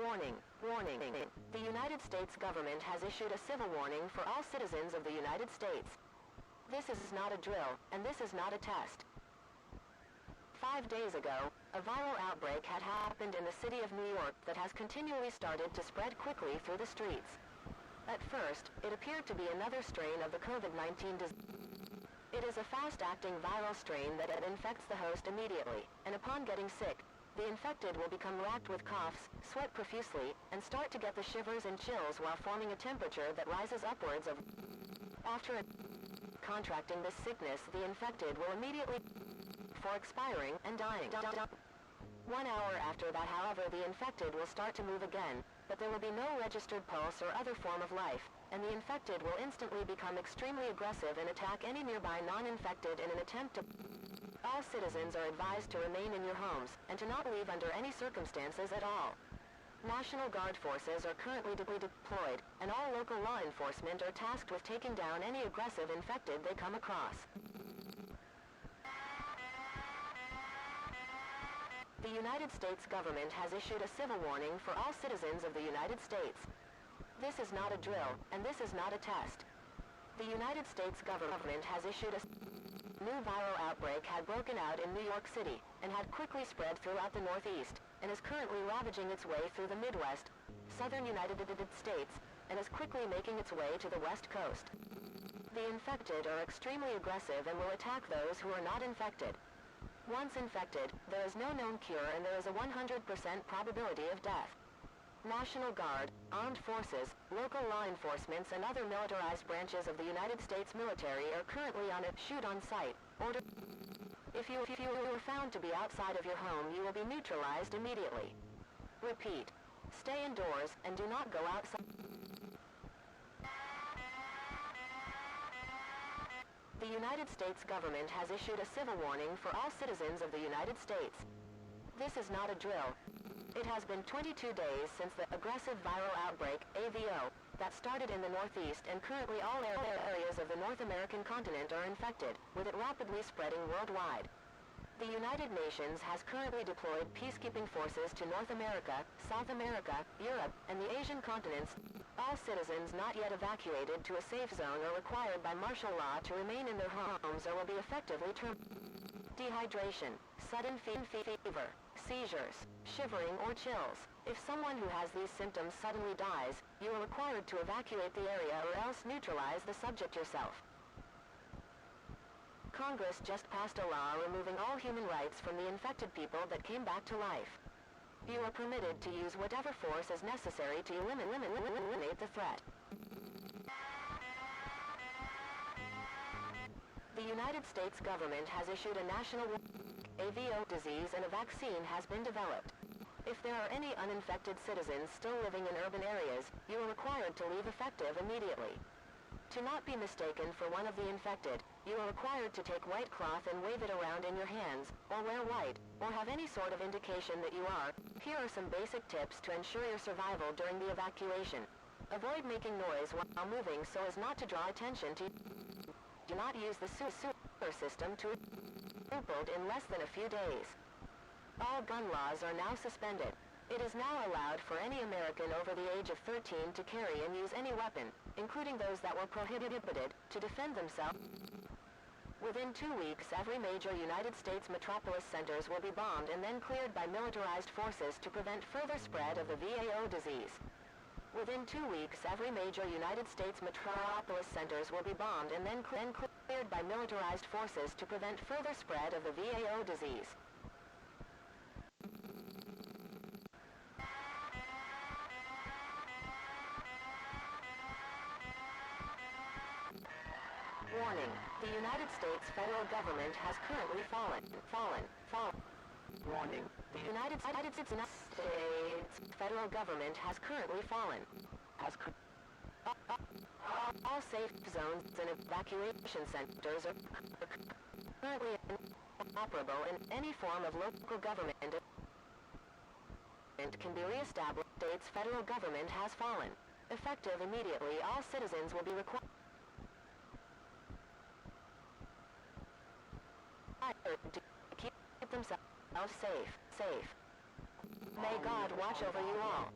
Warning, warning. The United States government has issued a civil warning for all citizens of the United States. This is not a drill, and this is not a test. 5 days ago, a viral outbreak had happened in the city of New York that has continually started to spread quickly through the streets. At first, it appeared to be another strain of the COVID-19 disease. It is a fast-acting viral strain that infects the host immediately, and upon getting sick, the infected will become racked with coughs, sweat profusely, and start to get the shivers and chills while forming a temperature that rises upwards of. After contracting this sickness, the infected will immediately for expiring and dying. 1 hour after that, however, the infected will start to move again, but there will be no registered pulse or other form of life, and the infected will instantly become extremely aggressive and attack any nearby non-infected in an attempt to. All citizens are advised to remain in your homes, and to not leave under any circumstances at all. National Guard forces are currently deployed, and all local law enforcement are tasked with taking down any aggressive infected they come across. The United States government has issued a civil warning for all citizens of the United States. This is not a drill, and this is not a test. The United States government has issued a new viral outbreak had broken out in New York City, and had quickly spread throughout the Northeast, and is currently ravaging its way through the Midwest, southern United States, and is quickly making its way to the West Coast. The infected are extremely aggressive and will attack those who are not infected. Once infected, there is no known cure and there is a 100% probability of death. National Guard, armed forces, local law enforcements and other militarized branches of the United States military are currently on a shoot on sight order. If you are found to be outside of your home, you will be neutralized immediately. Repeat. Stay indoors and do not go outside. The United States government has issued a civil warning for all citizens of the United States. This is not a drill. It has been 22 days since the aggressive viral outbreak, AVO, that started in the Northeast, and currently all areas of the North American continent are infected, with it rapidly spreading worldwide. The United Nations has currently deployed peacekeeping forces to North America, South America, Europe, and the Asian continents. All citizens not yet evacuated to a safe zone are required by martial law to remain in their homes or will be effectively terminated. Dehydration, sudden fever, seizures, shivering or chills. If someone who has these symptoms suddenly dies, you are required to evacuate the area or else neutralize the subject yourself. Congress just passed a law removing all human rights from the infected people that came back to life. You are permitted to use whatever force is necessary to eliminate the threat. The United States government has issued a national AVO disease and a vaccine has been developed. If there are any uninfected citizens still living in urban areas, you are required to leave effective immediately. To not be mistaken for one of the infected, you are required to take white cloth and wave it around in your hands, or wear white, or have any sort of indication that you are. Here are some basic tips to ensure your survival during the evacuation. Avoid making noise while moving so as not to draw attention to you. Do not use the sewer system to crippled in less than a few days. All gun laws are now suspended. It is now allowed for any American over the age of 13 to carry and use any weapon, including those that were prohibited, to defend themselves. Within 2 weeks, every major United States metropolis centers will be bombed and then cleared by militarized forces to prevent further spread of the VAO disease. Within 2 weeks, every major United States metropolis centers will be bombed and then cleared by militarized forces to prevent further spread of the VAO disease. Warning, the United States federal government has currently fallen. Warning, the United States federal government has currently fallen. All safe zones and evacuation centers are currently inoperable and any form of local government can be reestablished. States federal government has fallen. Effective immediately, all citizens will be required to keep themselves safe. May God watch over you all.